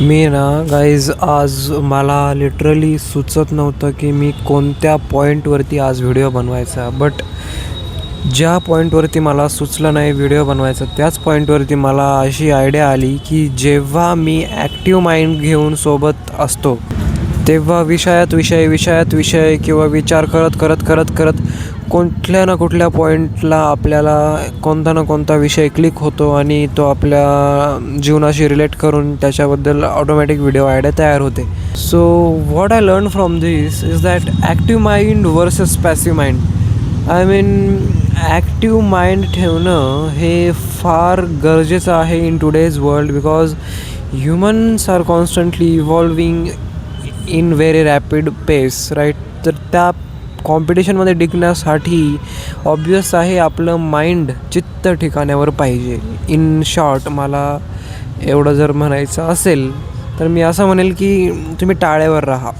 मी ना गाईज आज मला लिटरली सुचत नव्हतं की मी कोणत्या पॉईंटवरती आज व्हिडिओ बनवायचा. बट ज्या पॉईंटवरती मला सुचलं नाही व्हिडिओ बनवायचा त्याच पॉईंटवरती मला अशी आयडिया आली की जेव्हा मी ॲक्टिव्ह माइंड घेऊन सोबत असतो तेव्हा विषयात विषय किंवा विचार करत कुठल्या ना कुठल्या पॉईंटला आपल्याला कोणता ना कोणता विषय क्लिक होतो आणि तो आपल्या जीवनाशी रिलेट करून त्याच्याबद्दल ऑटोमॅटिक व्हिडिओ आयडिया तयार होते. So what I learn from this is that active mind versus passive mind. I mean active mind ठेवणं हे फार गरजेचं आहे in today's world because humans are constantly evolving in very rapid pace right. तर त्या कॉम्पिटिशनमध्ये टिकण्यासाठी ऑब्वियस आहे आपलं माइंड चित्त ठिकाण्यावर पाहिजे. इन शॉर्ट मला एवढं जर म्हणायचं असेल तर मी असं म्हणेल की तुम्ही टाळेवर राहा.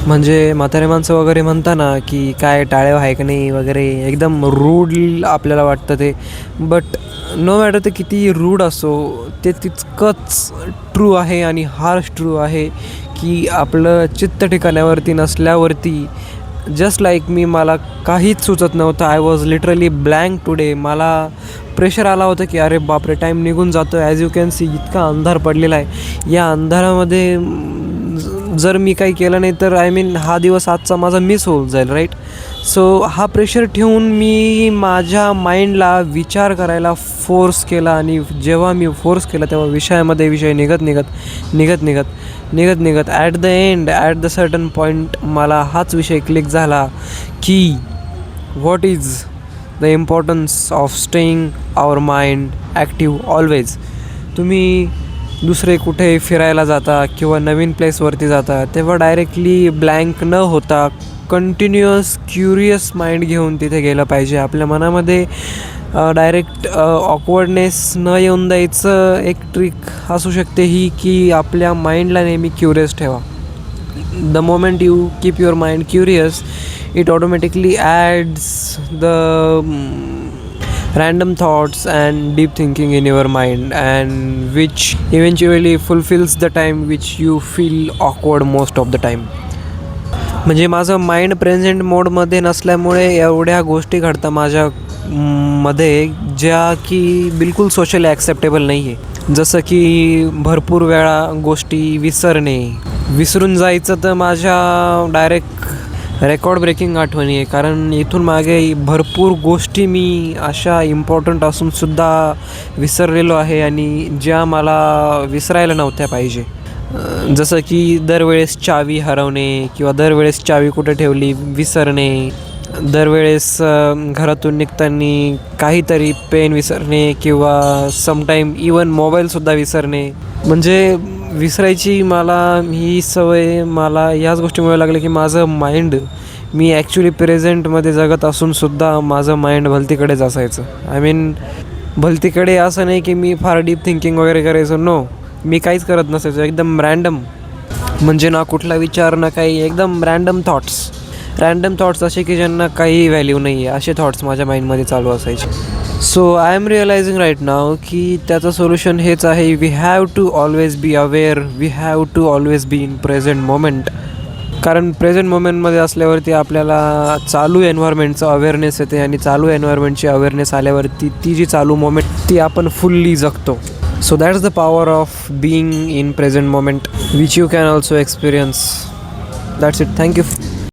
म्हणजे म्हातारे माणसं वगैरे म्हणताना की काय टाळेवर आहे का नाही वगैरे एकदम रूड आपल्याला वाटतं ते. बट नो मॅटर ते किती रूड असो ते तितकंच ट्रू आहे आणि हार्श ट्रू आहे की आपलं चित्त ठिकाण्यावरती नसल्यावरती जस्ट लाईक मी मला काहीच सुचत नव्हतं. I was literally blank today. मला प्रेशर आला होता की अरे बापरे टाईम निघून जातो. ॲज यू कॅन सी इतका अंधार पडलेला आहे. या अंधारामध्ये जर मी काही केलं नाही तर आय मीन हा दिवस आजचा माझा मिस होऊन जाईल राईट. सो हा प्रेशर ठेवून मी माझ्या माइंडला विचार करायला फोर्स केला आणि जेव्हा मी फोर्स केला तेव्हा विषयामध्ये विषय निघत at the end at the certain point मला हाच विषय क्लिक झाला की what is the importance of staying our mind active always. तुम्ही दुसरे कुठे फिरायला जाता किंवा नवीन प्लेसवरती जाता तेव्हा डायरेक्टली ब्लँक न होता कंटिन्युअस क्युरियस माइंड घेऊन तिथे गेलं पाहिजे. आपल्या मनामध्ये डायरेक्ट ऑकवर्डनेस न येऊन द्यायचं एक ट्रिक असू शकते ही की आपल्या माइंडला नेहमी क्युरियस ठेवा. The moment you keep your mind curious it automatically ads the random thoughts and deep thinking in your mind and which eventually fulfills the time which you feel awkward most of the time. म्हणजे माझं mind present मोडमध्ये नसल्यामुळे एवढ्या गोष्टी घडतात माझ्या मध्ये ज्या की बिलकुल सोशली ॲक्सेप्टेबल नाही आहे. जसं की भरपूर वेळा गोष्टी विसरून जायचं तर माझ्या डायरेक्ट रेकॉर्ड ब्रेकिंग आठवणी आहे. कारण इथून मागे भरपूर गोष्टी मी अशा इम्पॉर्टंट असूनसुद्धा विसरलेलो आहे आणि ज्या मला विसरायला नव्हत्या पाहिजे. जसं की दरवेळेस चावी हरवणे किंवा दरवेळेस चावी कुठे ठेवली विसरणे, दरवेळेस घरातून निघताना काहीतरी पेन विसरणे किंवा समटाईम इवन मोबाईलसुद्धा विसरणे. म्हणजे विसरायची मला ही सवय मला ह्याच गोष्टीमुळे लागली की माझं माइंड मी ॲक्च्युली प्रेझेंटमध्ये जगत असूनसुद्धा माझं माइंड भलतीकडेच असायचं. आय मीन भलतीकडे असं नाही की मी फार डीप थिंकिंग वगैरे करायचो. नो, मी काहीच करत नसायचो. एकदम रँडम म्हणजे ना कुठला विचार ना काही, एकदम रँडम थॉट्स असे की ज्यांना काही व्हॅल्यू नाही आहे असे थॉट्स माझ्या माइंडमध्ये चालू असायचे. So I am realizing right now की त्याचं सोल्युशन हेच आहे. We have to always be aware, we have to always be in present moment. कारण प्रेझेंट मोमेंटमध्ये असल्यावरती आपल्याला चालू एन्व्हायरमेंटचं अवेअरनेस येते आणि चालू एन्व्हायरमेंटची अवेअरनेस आल्यावरती ती जी चालू मोमेंट ती आपण फुल्ली जगतो. So that's the power of being in present moment which you can also experience. That's it. Thank you.